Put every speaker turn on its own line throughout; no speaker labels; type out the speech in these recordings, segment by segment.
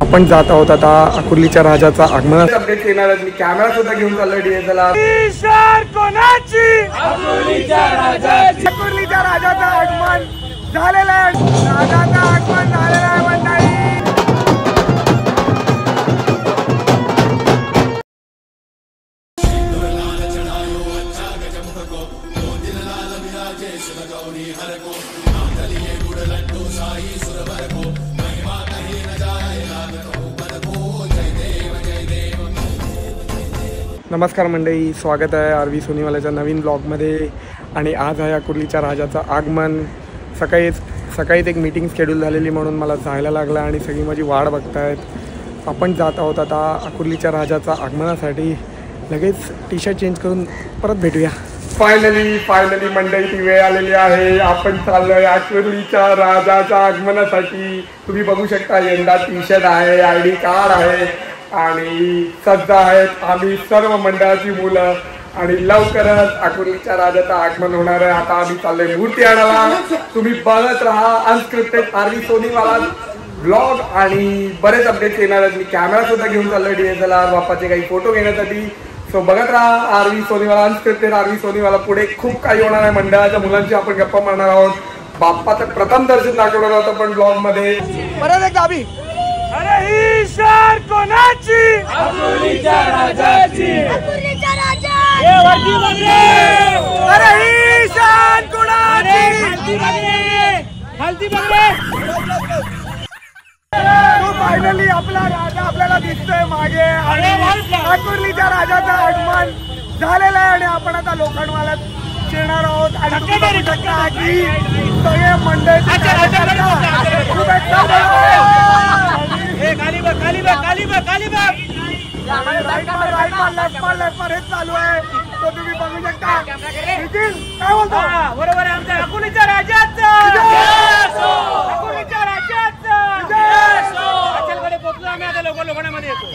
आपण जात आहोत आता अकुर्लीच्या राजाचा आगमन अपडेट येणार आहे। मी कॅमेरा सुद्धा घेऊन चाललोय DSLR कोणाची अकुर्लीच्या राजाचं आगमन झालेलं आहे। राजाचं आगमन झालेलं आहे मंडळी। नमस्कार मंडळी, स्वागत आहे आरवी सोनीवाल्याच्या नवीन ब्लॉगमध्ये। आणि आज आहे अकुर्लीच्या राजाचं आगमन। सकाळीच एक मीटिंग शेड्यूल झालेली म्हणून मला जायला लागलं आणि सगळी माझी वाट बघतायत। आपण जात आहोत आता अकुर्लीच्या राजाच्या आगमनासाठी। लगेच टी शर्ट चेंज करून परत भेटूया। फायनली मंडळी ती वेळ आलेली आहे। आपण चाललोय अकुर्लीच्या राजाच्या आगमनासाठी। तुम्ही बघू शकता यंदा टी शर्ट आहे, ID कार्ड आहे आणि सज्ज आहेत आम्ही सर्व मंडळाची मुलं। आणि लवकरच अकुर्लीच्या राजाचं आगमन होणार आहे। आता आम्ही चाललोय मूर्ती आणायला। तुम्ही बघत राहा अनस्क्रिप्टेड आरवी सोनीवाला ब्लॉग आणि बरेच अपडेट्स येणार आहेत। मी कॅमेरा सुद्धा घेऊन चाललोय DSLR बाप्पाचे काही फोटो घेण्यासाठी। सो बघत राहा आरवी सोनीवाला, अनस्क्रिप्टेड आरवी सोनीवाला। पुढे खूप काही होणार आहे। मंडळाच्या मुलांची आपण गप्पा मारणार आहोत। बाप्पाचं प्रथम दर्शन दाखवणार होतं पण ब्लॉग मध्ये। परत एकदा आम्ही अरे ही शान कोणाची अकुर्लीच्या राजाची अकुर्लीच्या राजाची ये वरती बघरे। अरे ही शान कोणाची हल्दी बघरे। तो फायनली आपला राजा आपल्याला दिसतोय मागे आणि अकुर्लीच्या राजाचं आगमन झालेलं आहे। आणि आपण आता लोखंडवाल्यात येणार आहोत आणि तुम्ही बघू शकता की सगळे मंडळी चालू आहे। तो तुम्ही बघू शकता। काय बोलतो बरोबर आहे आमच्या अकुर्लीच्या राजाचं अकुर्लीच्या राजाचं अचलकडे पोहोचलो आम्ही। आता लोकांमध्ये येतो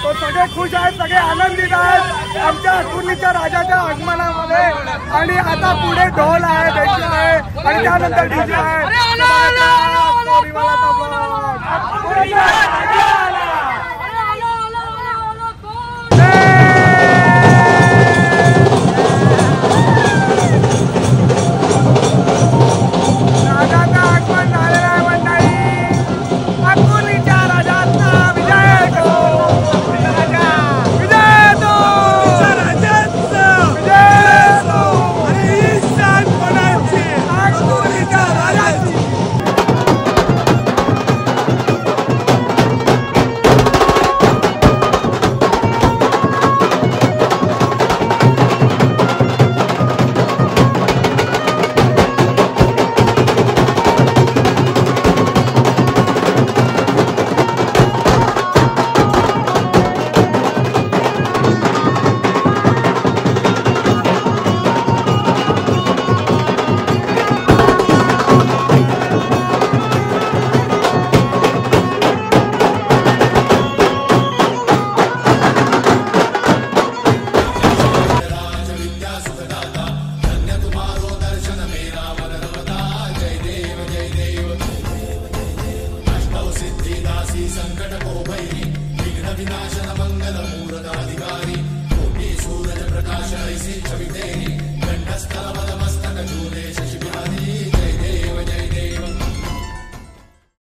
तो सगळे खुश आहेत, सगळे आनंदित आहेत आमच्या अकुर्लीच्या राजाच्या आगमनामध्ये। आणि आता पुढे ढोल आहे, बेंच आहे आणि त्यानंतर DJ आहे।